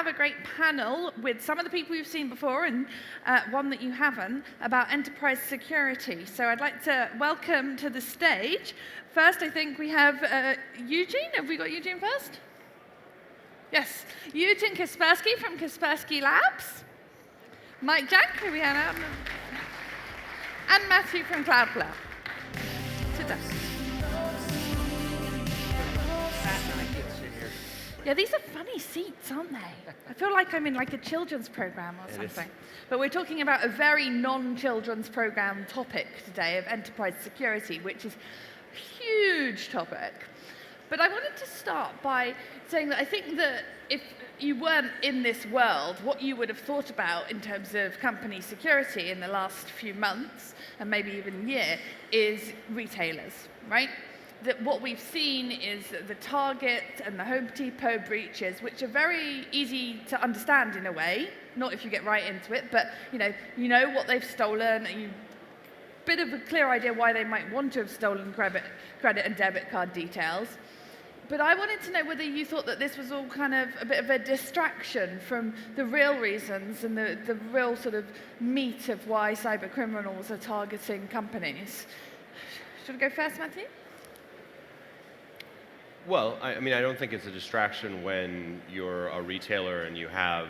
have a great panel with some of the people you've seen before and one that you haven't about enterprise security. So I'd like to welcome to the stage. First, I think we have Eugene. Have we got Eugene first? Yes. Eugene Kaspersky from Kaspersky Labs. Mike Janke, who we have out. And Matthew from Cloudflare. Sit down. Yeah, these are funny seats, aren't they? I feel like I'm in like a children's program or something. But we're talking about a very non-children's program topic today of enterprise security, which is a huge topic. But I wanted to start by saying that I think that if you weren't in this world, what you would have thought about in terms of company security in the last few months, and maybe even year, is retailers, right? That what we've seen is the Target and the Home Depot breaches, which are very easy to understand in a way, not if you get right into it, but you know what they've stolen, and you bit of a clear idea why they might want to have stolen credit and debit card details. But I wanted to know whether you thought that this was all kind of a bit of a distraction from the real reasons and the real sort of meat of why cyber criminals are targeting companies. Should I go first, Matthew? Well, I mean, I don't think it's a distraction when you're a retailer and you have,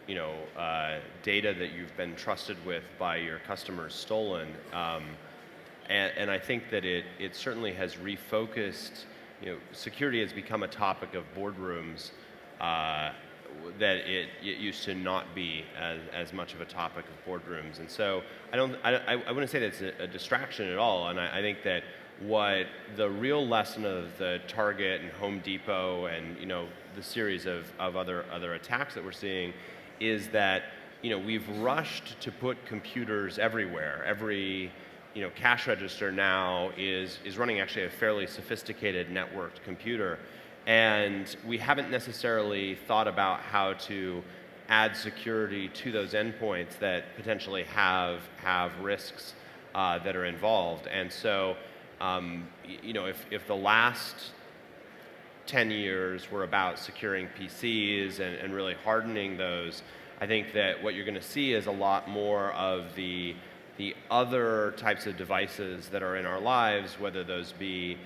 data that you've been trusted with by your customers stolen. And I think that it certainly has refocused, security has become a topic of boardrooms that it used to not be as much of a topic of boardrooms. And so I wouldn't say that it's a distraction at all. And I think that what the real lesson of the Target and Home Depot and the series of other attacks that we're seeing is that we've rushed to put computers everywhere. Every cash register now is running actually a fairly sophisticated networked computer, and we haven't necessarily thought about how to add security to those endpoints that potentially have risks that are involved. And so if the last 10 years were about securing PCs and really hardening those, I think that what you're going to see is a lot more of the other types of devices that are in our lives, whether those be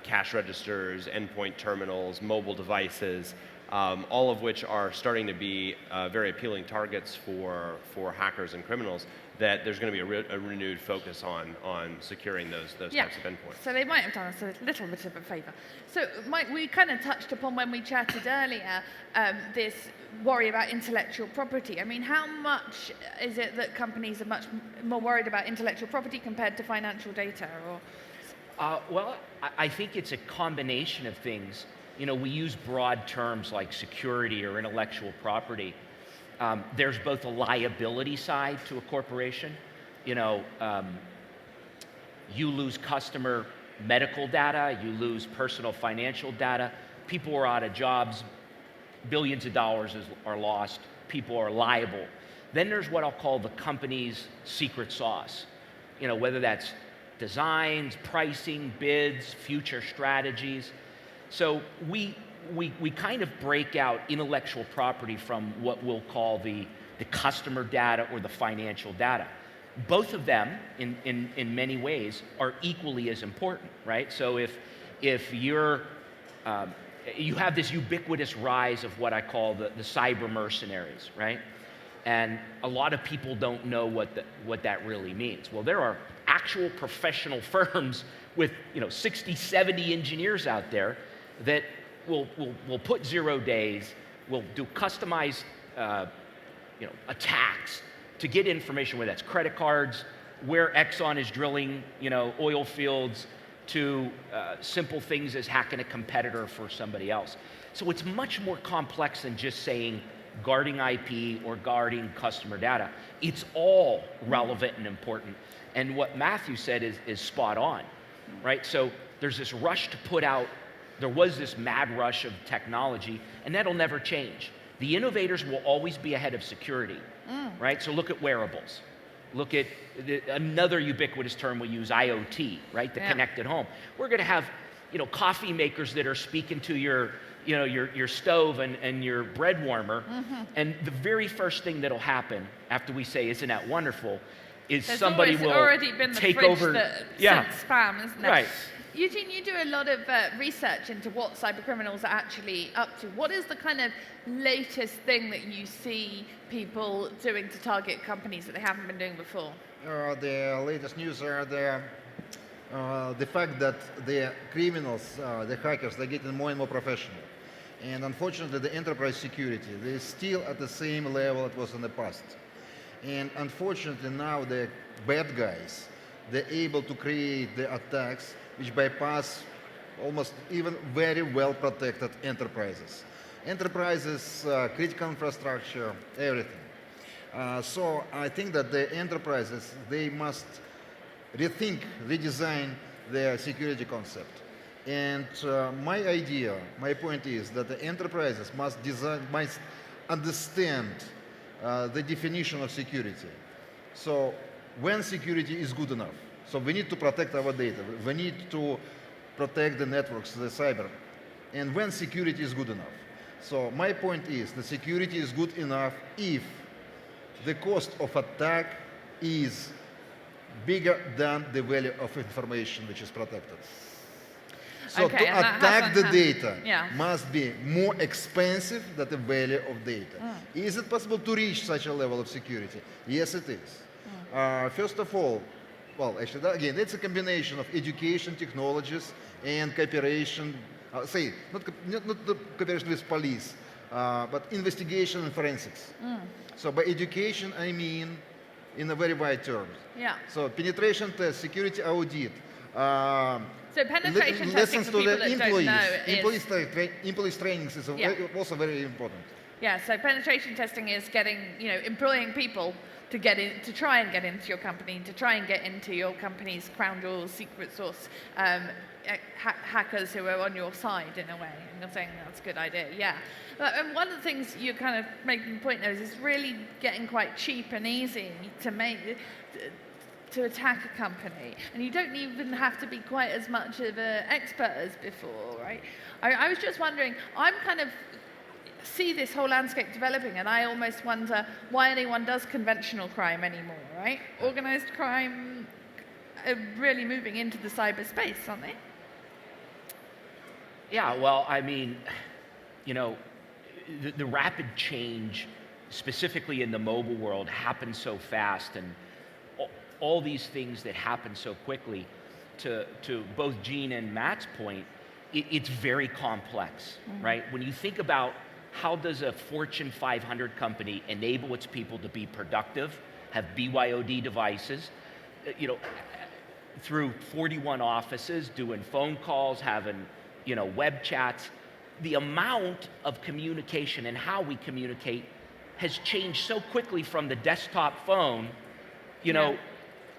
cash registers, endpoint terminals, mobile devices, all of which are starting to be very appealing targets for hackers and criminals, that there's going to be a renewed focus on securing those types of endpoints. So they might have done us a little bit of a favor. So Mike, we kind of touched upon when we chatted earlier, this worry about intellectual property. I mean, how much is it that companies are much more worried about intellectual property compared to financial data? Or well, I think it's a combination of things. We use broad terms like security or intellectual property. There's both a liability side to a corporation. You lose customer medical data, you lose personal financial data, people are out of jobs, billions of dollars are lost, people are liable. Then there's what I'll call the company's secret sauce. Whether that's designs, pricing, bids, future strategies. So we kind of break out intellectual property from what we'll call the customer data or the financial data. Both of them, in many ways, are equally as important, right? So if you have this ubiquitous rise of what I call the cyber mercenaries, right? And a lot of people don't know what that really means. Well, there are actual professional firms with 60, 70 engineers out there that will put 0 days, will do customized attacks to get information, whether that's credit cards, where Exxon is drilling oil fields, to simple things as hacking a competitor for somebody else. So it's much more complex than just saying guarding IP or guarding customer data. It's all relevant and important. And what Matthew said is spot on, right? So there's this rush to put out, there was this mad rush of technology, and that'll never change. The innovators will always be ahead of security, right? So look at wearables. Look at another ubiquitous term we use, IoT, right? The connected home. We're going to have, coffee makers that are speaking to your, you know, your stove and your bread warmer, and the very first thing that'll happen after we say, "Isn't that wonderful?" is There's somebody will already been the take fridge over. that Yeah, sent spam, isn't there? right. Eugene, you do a lot of research into what cybercriminals are actually up to. What is the kind of latest thing that you see people doing to target companies that they haven't been doing before? The latest news are the fact that the criminals, the hackers, they're getting more and more professional. And unfortunately, the enterprise security, they're still at the same level it was in the past. And unfortunately, now the bad guys, they're able to create the attacks which bypass almost even very well protected enterprises. Enterprises, critical infrastructure, everything. So I think that the enterprises, they must rethink, redesign their security concept. And my point is that the enterprises must understand the definition of security. So when security is good enough, so we need to protect our data, we need to protect the networks, the cyber, and when security is good enough. So my point is the security is good enough if the cost of attack is bigger than the value of information which is protected. So Okay, to attack the data yeah. must be more expensive than the value of data. Is it possible to reach such a level of security? Yes, it is. First of all, well, actually, again, it's a combination of education, technologies, and cooperation. Not the cooperation with police, but investigation and forensics. So by education, I mean in a very wide terms. Yeah. So penetration test, security audit. So penetration testing lessons for to people the that don't know is... employees trainings is also very important. Yeah, so penetration testing is getting, employing people to get in, to try and get into your company, to try and get into your company's crown jewels, secret sauce, hackers who are on your side in a way. And you're saying that's a good idea, yeah. And one of the things you're kind of making the point there is it's really getting quite cheap and easy to attack a company. And you don't even have to be quite as much of an expert as before, right? I was just wondering, I'm kind of see this whole landscape developing, and I almost wonder why anyone does conventional crime anymore, right? Organized crime are really moving into the cyberspace, aren't they? Yeah, well, I mean, the rapid change, specifically in the mobile world, happens so fast, and all these things that happen so quickly, to both Gene and Matt's point, it's very complex, right? When you think about how does a Fortune 500 company enable its people to be productive, have BYOD devices, through 41 offices, doing phone calls, having, web chats, the amount of communication and how we communicate has changed so quickly from the desktop phone,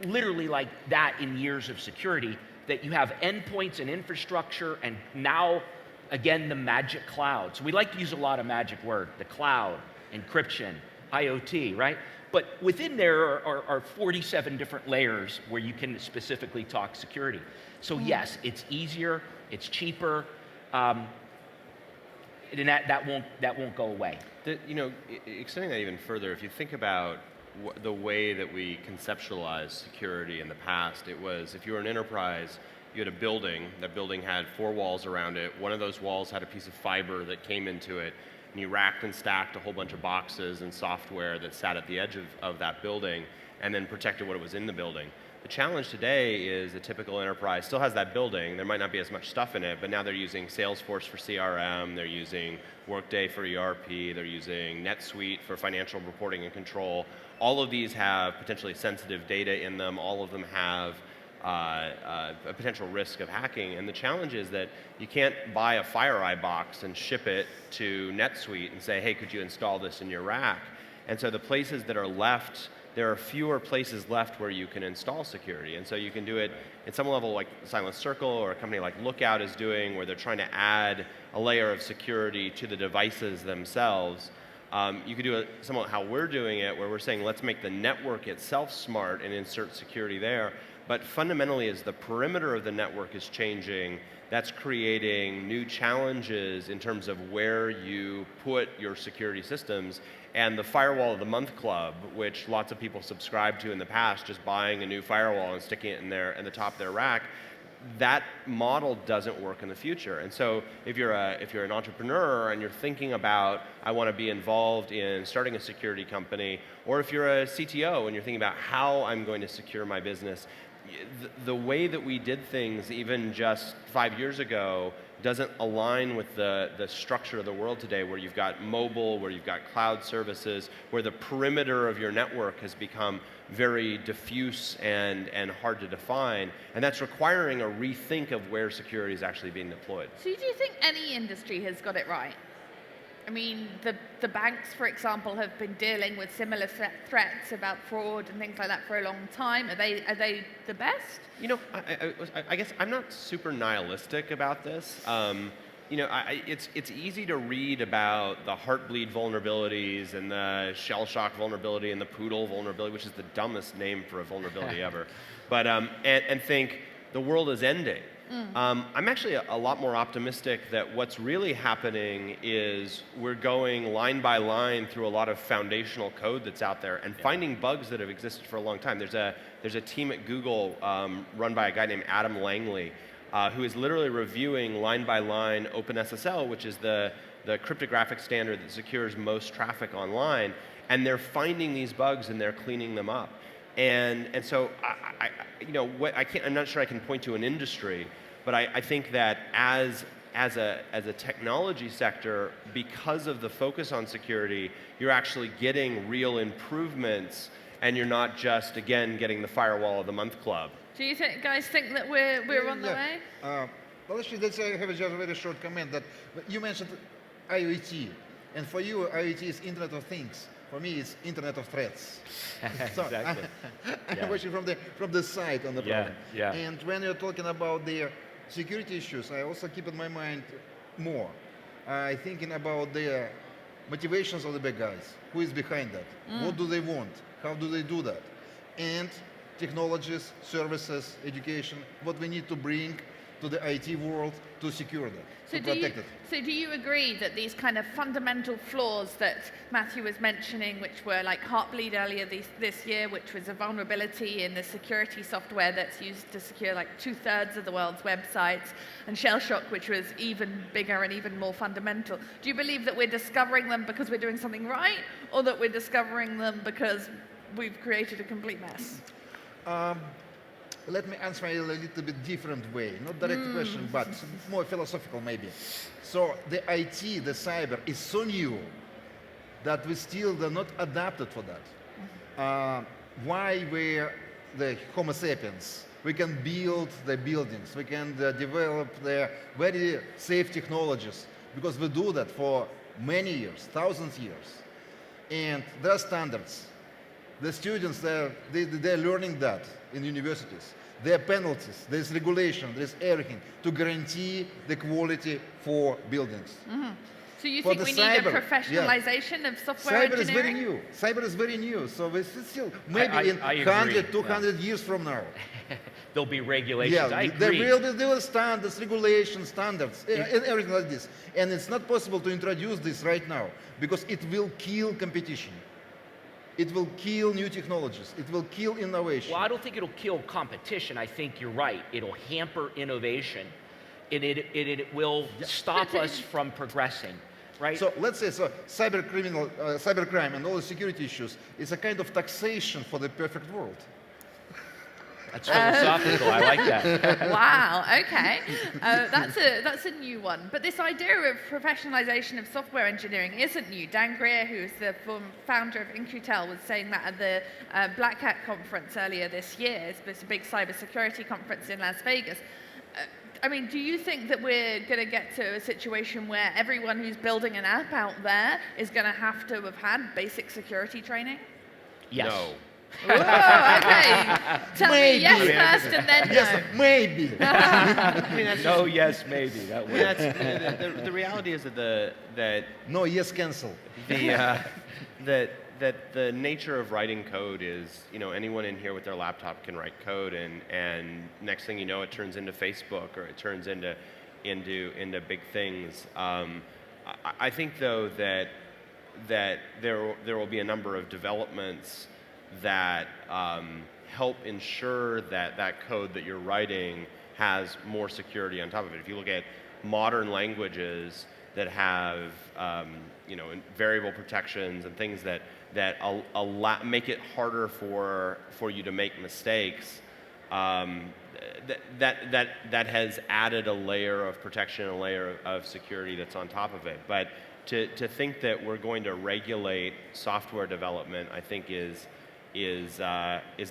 literally like that in years of security, that you have endpoints and infrastructure, and now, again, the magic cloud. So we like to use a lot of magic word, the cloud, encryption, IoT, right? But within there are 47 different layers where you can specifically talk security. So yes, it's easier, it's cheaper, and that won't go away. Extending that even further, if you think about the way that we conceptualized security in the past, it was if you were an enterprise, you had a building. That building had 4 walls around it. One of those walls had a piece of fiber that came into it, and you racked and stacked a whole bunch of boxes and software that sat at the edge of that building and then protected what was in the building. The challenge today is a typical enterprise still has that building. There might not be as much stuff in it, but now they're using Salesforce for CRM, they're using Workday for ERP, they're using NetSuite for financial reporting and control. All of these have potentially sensitive data in them. All of them have a potential risk of hacking. And the challenge is that you can't buy a FireEye box and ship it to NetSuite and say, hey, could you install this in your rack? And so the places that are left, there are fewer places left where you can install security. And so you can do it at some level like Silent Circle or a company like Lookout is doing, where they're trying to add a layer of security to the devices themselves. You could do it somewhat how we're doing it, where we're saying let's make the network itself smart and insert security there. But fundamentally, as the perimeter of the network is changing, that's creating new challenges in terms of where you put your security systems. And the Firewall of the Month Club, which lots of people subscribed to in the past, just buying a new firewall and sticking it in the top of their rack, that model doesn't work in the future. And so if you're an entrepreneur and you're thinking about, I want to be involved in starting a security company, or if you're a CTO and you're thinking about how I'm going to secure my business, the way that we did things even just 5 years ago doesn't align with the structure of the world today, where you've got mobile, where you've got cloud services, where the perimeter of your network has become very diffuse and hard to define, and that's requiring a rethink of where security is actually being deployed. So do you think any industry has got it right? I mean, the banks, for example, have been dealing with similar threats about fraud and things like that for a long time. Are they the best? You know, I guess I'm not super nihilistic about this. You know, it's easy to read about the Heartbleed vulnerabilities and the shell shock vulnerability and the Poodle vulnerability, which is the dumbest name for a vulnerability ever, but and think the world is ending. I'm actually a lot more optimistic that what's really happening is we're going line by line through a lot of foundational code that's out there and finding bugs that have existed for a long time. There's a team at Google run by a guy named Adam Langley who is literally reviewing line by line OpenSSL, which is the cryptographic standard that secures most traffic online, and they're finding these bugs and they're cleaning them up. And so, you know, I'm not sure I can point to an industry, but I think that as a technology sector, because of the focus on security, you're actually getting real improvements, and you're not just, again, getting the Firewall of the Month Club. Do you guys think that we're on the way? Well, actually, let's have just a very short comment that you mentioned IoT, and for you, IoT is Internet of Things. For me, it's Internet of Threats. So Exactly. I'm watching from the side on the problem. Yeah. And when you're talking about the security issues, I also keep in my mind more. I thinking about the motivations of the bad guys. Who is behind that? What do they want? How do they do that? And technologies, services, education, what we need to bring to the IT world to secure that, to protect it. So do you agree that these kind of fundamental flaws that Matthew was mentioning, which were like Heartbleed earlier this year, which was a vulnerability in the security software that's used to secure like 2/3 of the world's websites, and shell shock, which was even bigger and even more fundamental, do you believe that we're discovering them because we're doing something right, or that we're discovering them because we've created a complete mess? Let me answer in a little bit different way. Not direct question, but more philosophical maybe. So the IT, the cyber, is so new that we still are not adapted for that. Why we're the Homo sapiens? We can build the buildings, we can develop the very safe technologies, because we do that for many years, thousands of years. And there are standards. The students, they're learning that in universities. There are penalties, there's regulation, there's everything to guarantee the quality for buildings. So you For think the we need a cyber, professionalization of software Cyber is very engineering? new. Cyber is very new. So we still, maybe in I agree, 100, 200 years from now. There'll be regulations. I there agree. will be standards, regulations, standards, and everything like this. And it's not possible to introduce this right now, because it will kill competition. It will kill new technologies. It will kill innovation. Well, I don't think it'll kill competition. I think you're right. It'll hamper innovation, and it will stop us from progressing, right? So let's say cybercrime and all the security issues is a kind of taxation for the perfect world. That's philosophical. I like that. Wow, okay. That's a new one. But this idea of professionalization of software engineering isn't new. Dan Greer, who's the founder of In-Q-Tel, was saying that at the Black Hat conference earlier this year. It's a big cybersecurity conference in Las Vegas. I mean, do you think that we're going to get to a situation where everyone who's building an app out there is going to have had basic security training? Yes. No. Whoa, okay. Tell me yes first and then no. Yes, maybe. No, yes, maybe. That I mean, the reality is that No, yes, cancel. that that the nature of writing code is, anyone in here with their laptop can write code, and next thing you know, it turns into Facebook, or it turns into big things. I think though that there will be a number of developments that help ensure that code that you're writing has more security on top of it. If you look at modern languages that have variable protections and things that make it harder for you to make mistakes, that has added a layer of protection, a layer of security that's on top of it. But to think that we're going to regulate software development, I think is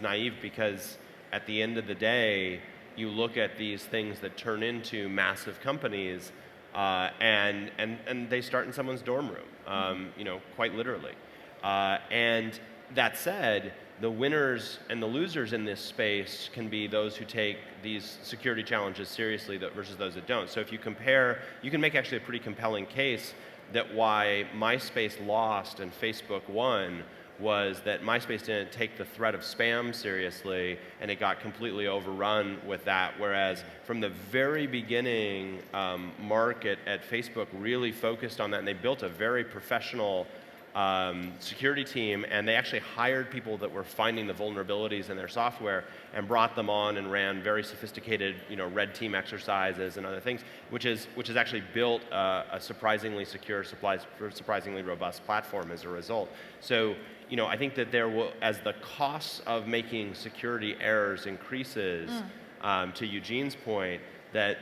naive, because at the end of the day, you look at these things that turn into massive companies, and they start in someone's dorm room, quite literally. And that said, the winners and the losers in this space can be those who take these security challenges seriously versus those that don't. So if you compare, you can make actually a pretty compelling case that why MySpace lost and Facebook won was that MySpace didn't take the threat of spam seriously, and it got completely overrun with that, whereas from the very beginning, Mark at Facebook really focused on that, and they built a very professional security team, and they actually hired people that were finding the vulnerabilities in their software and brought them on and ran very sophisticated, red team exercises and other things, which has actually built a surprisingly secure, surprisingly robust platform as a result. So, I think that there will, as the costs of making security errors increases, to Eugene's point, that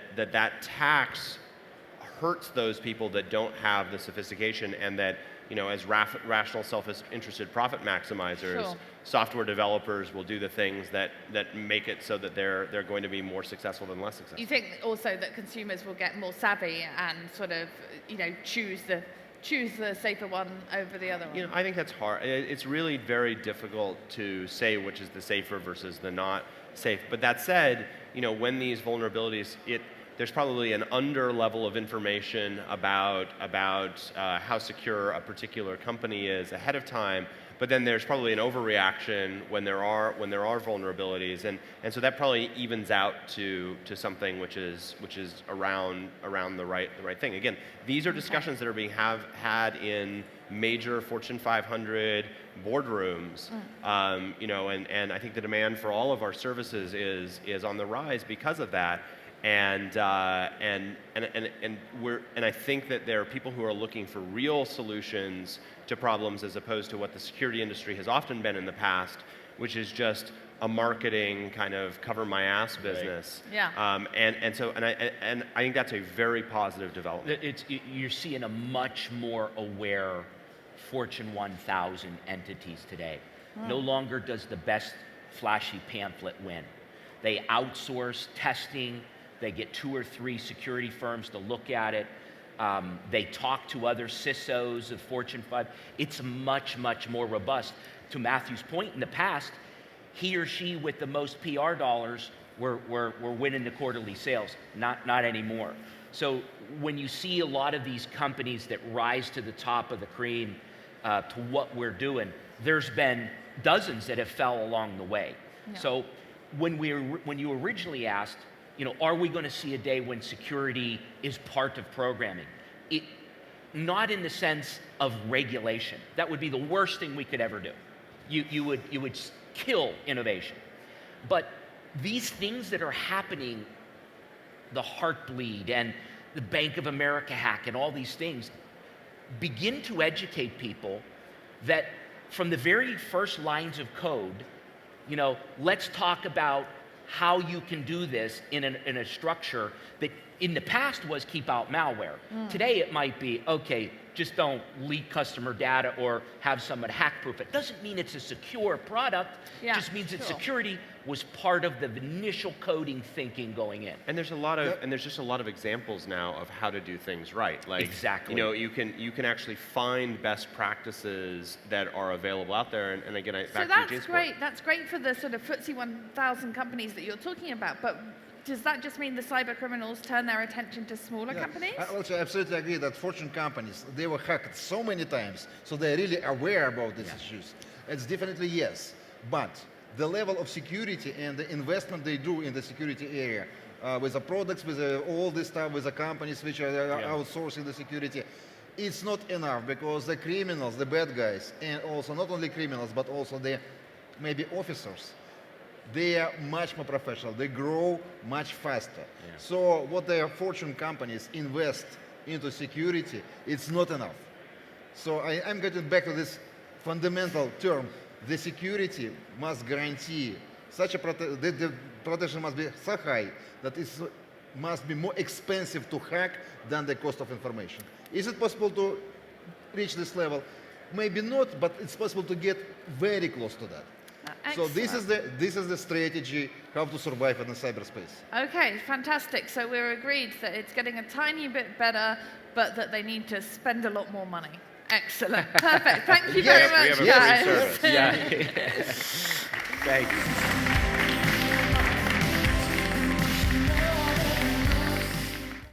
tax hurts those people that don't have the sophistication, and that as rational, self-interested profit maximizers, Sure. software developers will do the things that make it so that they're going to be more successful than less successful. You think also that consumers will get more savvy and sort of, choose the safer one over the other one? I think that's hard. It's really very difficult to say which is the safer versus the not safe. But that said, when these vulnerabilities, there's probably an under level of information about how secure a particular company is ahead of time, but then there's probably an overreaction when there are vulnerabilities, and so that probably evens out to something which is around the right thing. Again, these are discussions that are being had in major Fortune 500 boardrooms, and I think the demand for all of our services is on the rise because of that. And I think that there are people who are looking for real solutions to problems, as opposed to what the security industry has often been in the past, which is just a marketing kind of cover my ass business. Right. Yeah. And I think that's a very positive development. You're seeing a much more aware Fortune 1000 entities today. No longer does the best flashy pamphlet win. They outsource testing. They get 2 or 3 security firms to look at it. They talk to other CISOs of Fortune 5. It's much, much more robust. To Matthew's point, in the past, he or she with the most PR dollars were winning the quarterly sales. Not anymore. So when you see a lot of these companies that rise to the top of the cream to what we're doing, there's been dozens that have fell along the way. Yeah. So when you originally asked, are we going to see a day when security is part of programming? Not in the sense of regulation. That would be the worst thing we could ever do. You would kill innovation. But these things that are happening, the Heartbleed and the Bank of America hack and all these things, begin to educate people that from the very first lines of code, let's talk about how you can do this in a structure that in the past was keep out malware. Today it might be, okay, just don't leak customer data or have someone hack-proof it. Doesn't mean it's a secure product. Yeah, just means that sure. security was part of the initial coding thinking going in. And there's just a lot of examples now of how to do things right. Like, Exactly. you can actually find best practices that are available out there. And again, So back to that's Eugene's great. point. That's great for the sort of FTSE 1000 companies that you're talking about. But does that just mean the cyber criminals turn their attention to smaller companies? I also absolutely agree that Fortune companies, they were hacked so many times, so they're really aware about these issues. It's definitely yes, but the level of security and the investment they do in the security area, with the products, with all this stuff, with the companies which are outsourcing the security, it's not enough because the criminals, the bad guys, and also not only criminals, but also the maybe officers, they are much more professional. They grow much faster. So what the Fortune companies invest into security, it's not enough. So I'm getting back to this fundamental term. The security must guarantee such a the protection must be so high that it must be more expensive to hack than the cost of information. Is it possible to reach this level? Maybe not, but it's possible to get very close to that. So this is the strategy how to survive in the cyberspace. Okay, fantastic. So we're agreed that it's getting a tiny bit better, but that they need to spend a lot more money. Excellent. Perfect. Thank you very much, we have a guys. free service. Yeah. Thank you.